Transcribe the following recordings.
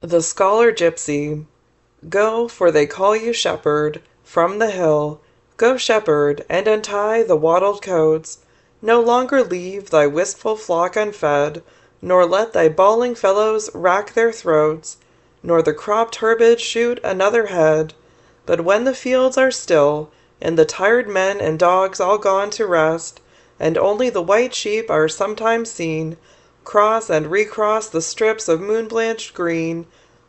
The Scholar Gipsy. Go, for they call you shepherd, from the hill. Go, shepherd, and untie the wattled coats. No longer leave thy wistful flock unfed, nor let thy bawling fellows rack their throats, nor the cropped herbage shoot another head. But when the fields are still, and the tired men and dogs all gone to rest, and only the white sheep are sometimes seen, cross and recross the strips of moon-blanched green,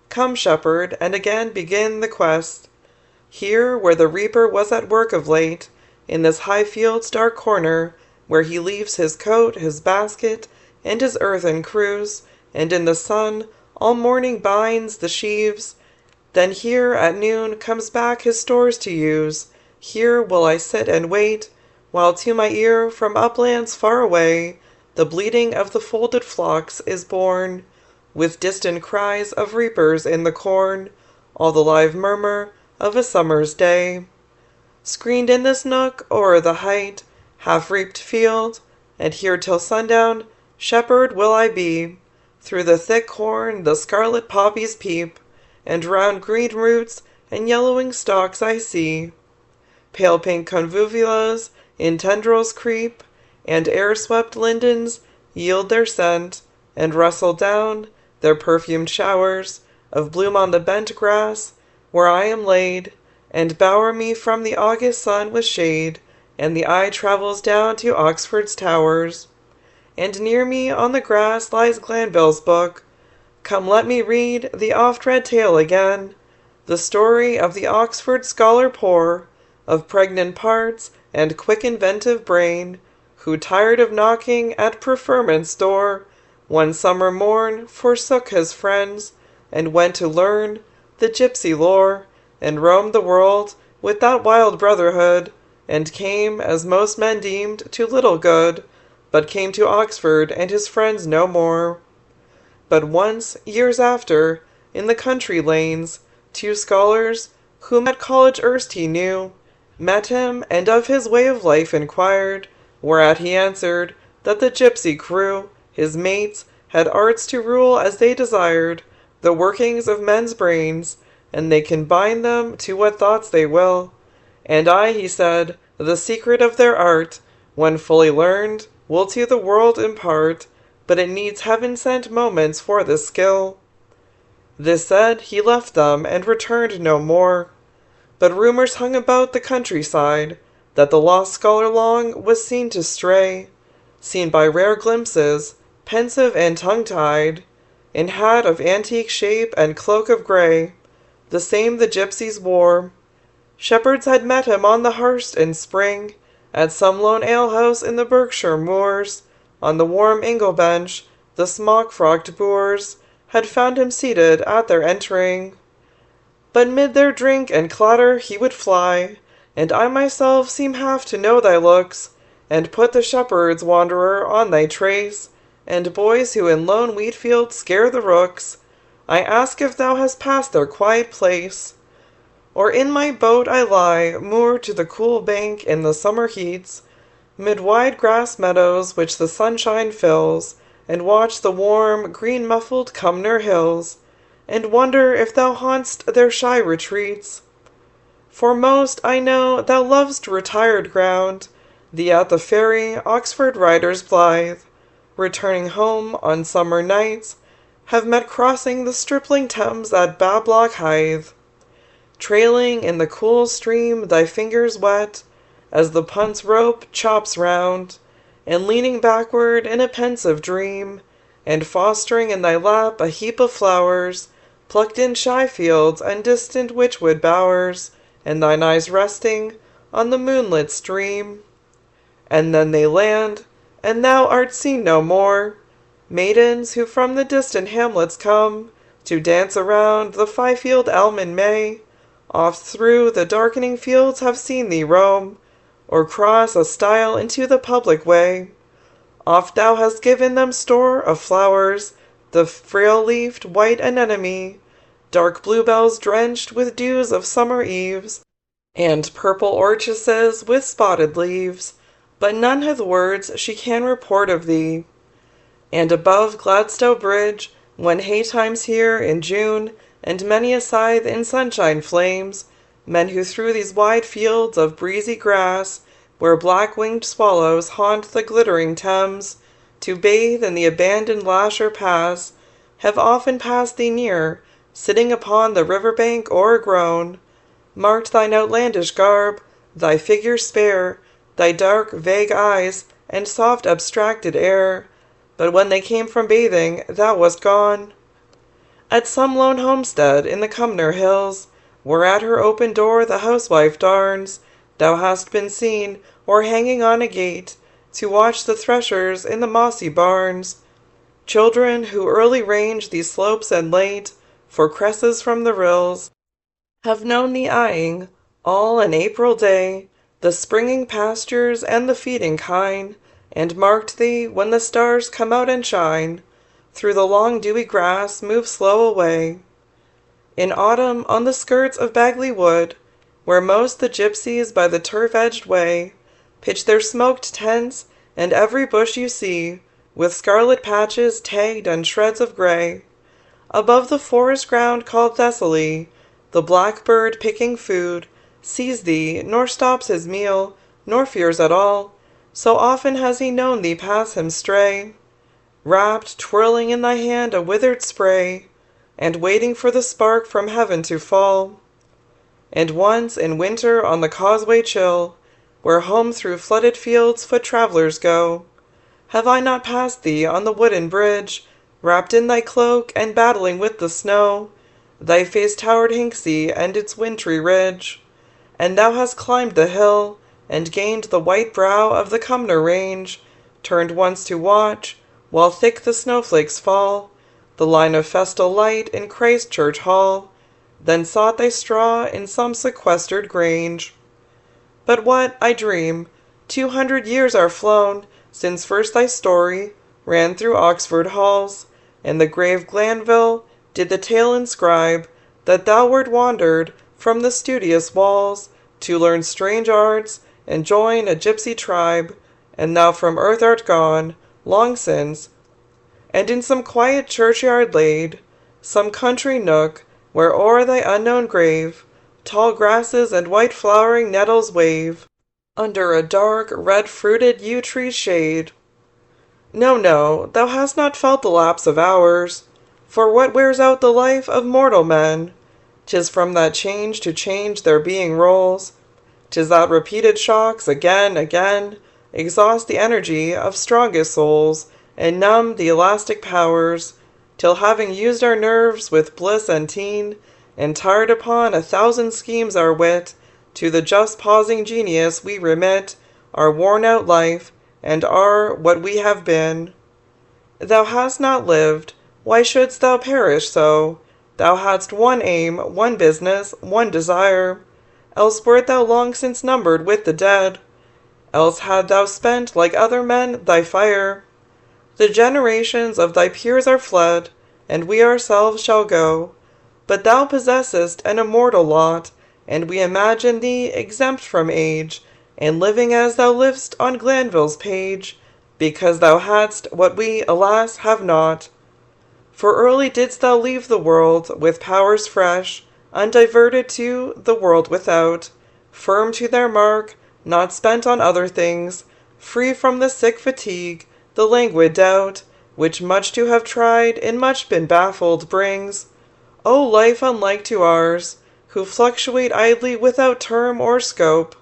come, shepherd, and again begin the quest. Here, where the reaper was at work of late, in this high field's dark corner, where he leaves his coat, his basket, and his earthen cruse, and in the sun all morning binds the sheaves, then here at noon comes back his stores to use. Here will I sit and wait, while to my ear from uplands far away the bleating of the folded flocks is borne, with distant cries of reapers in the corn, all the live murmur of a summer's day. Screened in this nook o'er the height, half-reaped field, and here till sundown, shepherd will I be. Through the thick corn the scarlet poppies peep, and round green roots and yellowing stalks I see pale pink convolvulus in tendrils creep, and air-swept lindens yield their scent, and rustle down their perfumed showers of bloom on the bent grass where I am laid, and bower me from the August sun with shade, and the eye travels down to Oxford's towers. And near me on the grass lies Glanville's book. Come, let me read the oft-read tale again, the story of the Oxford scholar poor, of pregnant parts and quick inventive brain, who, tired of knocking at preferment's door, one summer morn forsook his friends, and went to learn the gipsy lore, and roamed the world with that wild brotherhood, and came, as most men deemed, to little good, but came to Oxford and his friends no more. But once, years after, in the country lanes, two scholars, whom at college erst he knew, met him, and of his way of life inquired, whereat he answered that the gipsy crew, his mates, had arts to rule as they desired the workings of men's brains, and they can bind them to what thoughts they will. And I, he said, the secret of their art, when fully learned, will to the world impart, but it needs heaven-sent moments for this skill. This said, he left them, and returned no more. But rumours hung about the countryside, that the lost scholar long was seen to stray, seen by rare glimpses, pensive and tongue-tied, in hat of antique shape and cloak of grey, the same the gipsies wore. Shepherds had met him on the Hurst in spring, at some lone alehouse in the Berkshire moors. On the warm ingle-bench the smock-frocked boors had found him seated at their entering. But mid their drink and clatter he would fly, and I myself seem half to know thy looks, and put the shepherd's wanderer on thy trace, and boys who in lone wheat-fields scare the rooks. I ask if thou hast passed their quiet place. Or in my boat I lie, moored to the cool bank in the summer heats, mid wide grass meadows which the sunshine fills, and watch the warm, green-muffled Cumnor hills, and wonder if thou haunt'st their shy retreats. For most, I know, thou lov'st retired ground, thee at the ferry Oxford riders blithe, returning home on summer nights, have met crossing the stripling Thames at Bablock Hythe. Trailing in the cool stream thy fingers wet, as the punt's rope chops round, and leaning backward in a pensive dream, and fostering in thy lap a heap of flowers, plucked in shy fields and distant witchwood bowers, and thine eyes resting on the moonlit stream. And then they land, and thou art seen no more. Maidens who from the distant hamlets come to dance around the Fifield elm in May, oft through the darkening fields have seen thee roam, or cross a stile into the public way. Oft thou hast given them store of flowers, the frail-leafed white anemone, dark bluebells drenched with dews of summer eves, and purple orchises with spotted leaves, but none hath words she can report of thee. And above Gladstow Bridge When haytime's here in June, and many a scythe in sunshine flames, men who through these wide fields of breezy grass, where black-winged swallows haunt the glittering Thames, to bathe in the abandoned Lasher Pass, have often passed thee near, sitting upon the river-bank o'ergrown, marked thine outlandish garb, thy figure spare, thy dark, vague eyes, and soft abstracted air, but when they came from bathing, thou wast gone. At some lone homestead in the Cumnor hills, where at her open door the housewife darns, thou hast been seen, or hanging on a gate, to watch the threshers in the mossy barns. Children who early range these slopes and late, for cresses from the rills, have known thee eyeing, all an April day, the springing pastures and the feeding kine, and marked thee, when the stars come out and shine, through the long dewy grass move slow away. In autumn, on the skirts of Bagley Wood, where most the gypsies by the turf-edged way pitch their smoked tents, and every bush you see, with scarlet patches tagged and shreds of grey. Above the forest ground called Thessaly, the blackbird picking food, sees thee, nor stops his meal, nor fears at all, so often has he known thee pass him stray, wrapped, twirling in thy hand a withered spray, and waiting for the spark from heaven to fall. And once in winter on the causeway chill, where home through flooded fields foot-travellers go, have I not passed thee on the wooden bridge, wrapped in thy cloak and battling with the snow, thy face towered Hinksey and its wintry ridge, and thou hast climbed the hill, and gained the white brow of the Cumnor range, turned once to watch, while thick the snowflakes fall, the line of festal light in Christ Church Hall, then sought thy straw in some sequestered grange. But what, I dream, 200 years are flown, since first thy story ran through Oxford halls, and the grave Glanville did the tale inscribe, that thou wert wandered from the studious walls, to learn strange arts, and join a gypsy tribe, and now from earth art gone, long since, and in some quiet churchyard laid, some country nook, where o'er thy unknown grave tall grasses and white flowering nettles wave, under a dark, red-fruited yew-tree's shade. No, no, thou hast not felt the lapse of hours, for what wears out the life of mortal men? 'Tis from that change to change their being rolls, 'tis that repeated shocks again, exhaust the energy of strongest souls, and numb the elastic powers, till having used our nerves with bliss and teen, and tired upon 1,000 schemes our wit, to the just pausing genius we remit our worn-out life, and are what we have been. Thou hast not lived, why shouldst thou perish so? Thou hadst one aim, one business, one desire, else wert thou long since numbered with the dead, else had thou spent, like other men, thy fire. The generations of thy peers are fled, and we ourselves shall go, but thou possessest an immortal lot, and we imagine thee exempt from age, and living as thou liv'st on Glanville's page, because thou hadst what we, alas, have not. For early didst thou leave the world, with powers fresh, undiverted to the world without, firm to their mark, not spent on other things, free from the sick fatigue, the languid doubt, which much to have tried, and much been baffled, brings. O life unlike to ours, who fluctuate idly without term or scope,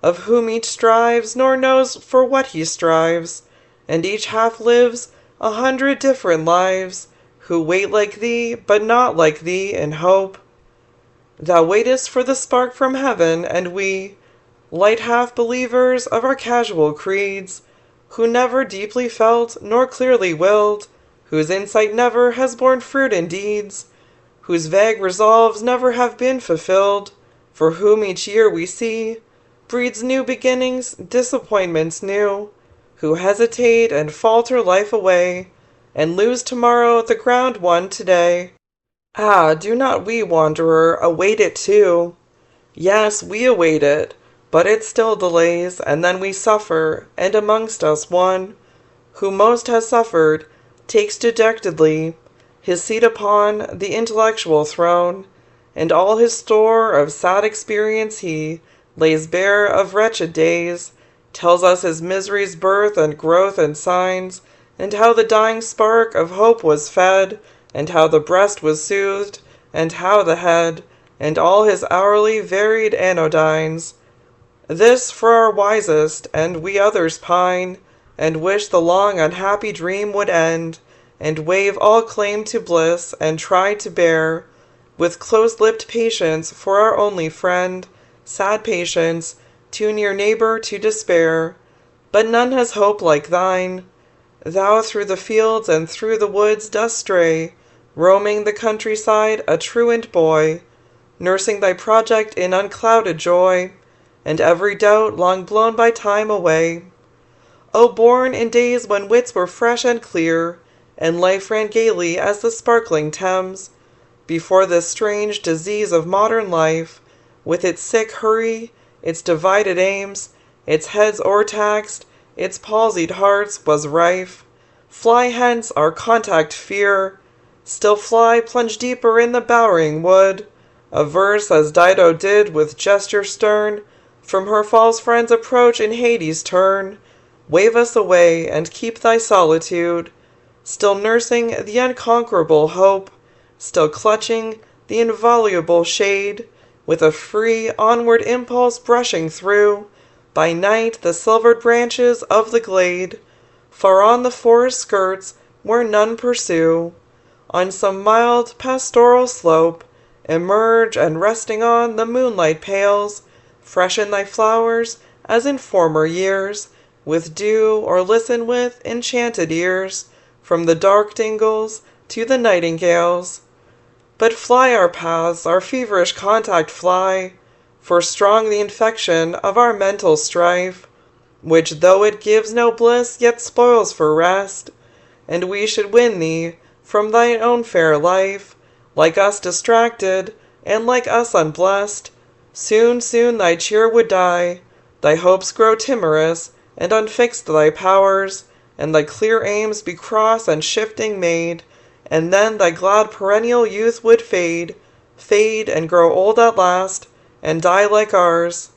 of whom each strives, nor knows for what he strives, and each half lives 100 different lives, who wait like thee, but not like thee, in hope. Thou waitest for the spark from heaven, and we, light half-believers of our casual creeds, who never deeply felt, nor clearly willed, whose insight never has borne fruit in deeds, whose vague resolves never have been fulfilled, for whom each year we see breeds new beginnings, disappointments new, who hesitate and falter life away, and lose tomorrow the ground won today. Ah, do not we, wanderer, await it too? Yes, we await it, but it still delays, and then we suffer, and amongst us one, who most has suffered, takes dejectedly his seat upon the intellectual throne, and all his store of sad experience he lays bare of wretched days, tells us his misery's birth and growth and signs, and how the dying spark of hope was fed, and how the breast was soothed, and how the head, and all his hourly varied anodynes. This for our wisest, and we others pine, and wish the long unhappy dream would end, and waive all claim to bliss, and try to bear, with close-lipped patience for our only friend, sad patience, too near neighbor to despair. But none has hope like thine. Thou through the fields and through the woods dost stray, roaming the countryside a truant boy, nursing thy project in unclouded joy, and every doubt long blown by time away. O born in days when wits were fresh and clear, and life ran gaily as the sparkling Thames, before this strange disease of modern life, with its sick hurry, its divided aims, its heads o'ertaxed, its palsied hearts, was rife. Fly hence, our contact fear. Still fly, plunge deeper in the bowering wood. Averse as Dido did with gesture stern, from her false friend's approach in Hades turn. Wave us away, and keep thy solitude, still nursing the unconquerable hope, still clutching the inviolable shade, with a free onward impulse brushing through, by night, the silvered branches of the glade, far on the forest skirts, where none pursue. On some mild pastoral slope, emerge, and resting on the moonlight pales, freshen thy flowers, as in former years, with dew, or listen with enchanted ears, from the dark dingles to the nightingales. But fly our paths, our feverish contact fly, for strong the infection of our mental strife, which though it gives no bliss, yet spoils for rest, and we should win thee from thine own fair life, like us distracted, and like us unblest. Soon, soon thy cheer would die, thy hopes grow timorous, and unfixed thy powers, and thy clear aims be cross and shifting made, and then thy glad perennial youth would fade, and grow old at last, and die like ours.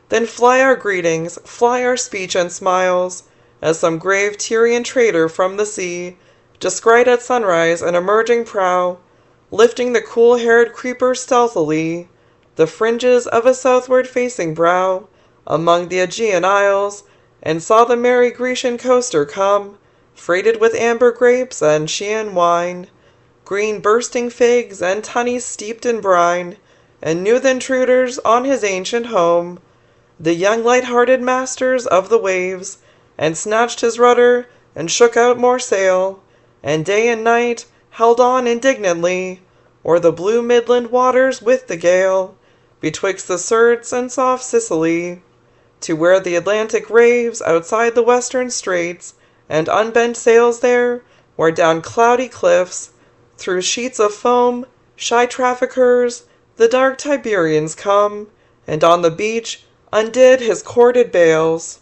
Then fly our greetings, fly our speech and smiles, as some grave Tyrian trader from the sea descried at sunrise an emerging prow, lifting the cool-haired creeper stealthily, the fringes of a southward-facing brow, among the Aegean isles, and saw the merry Grecian coaster come, freighted with amber grapes and Chian wine, green bursting figs and tunnies steeped in brine, and knew the intruders on his ancient home, the young light-hearted masters of the waves, and snatched his rudder, and shook out more sail, and day and night held on indignantly, o'er the blue midland waters with the gale, betwixt the Sirtes and soft Sicily, to where the Atlantic raves outside the western straits, and unbent sails there, where down cloudy cliffs, through sheets of foam, shy traffickers, the dark Tiberians come, and on the beach undid his corded bales.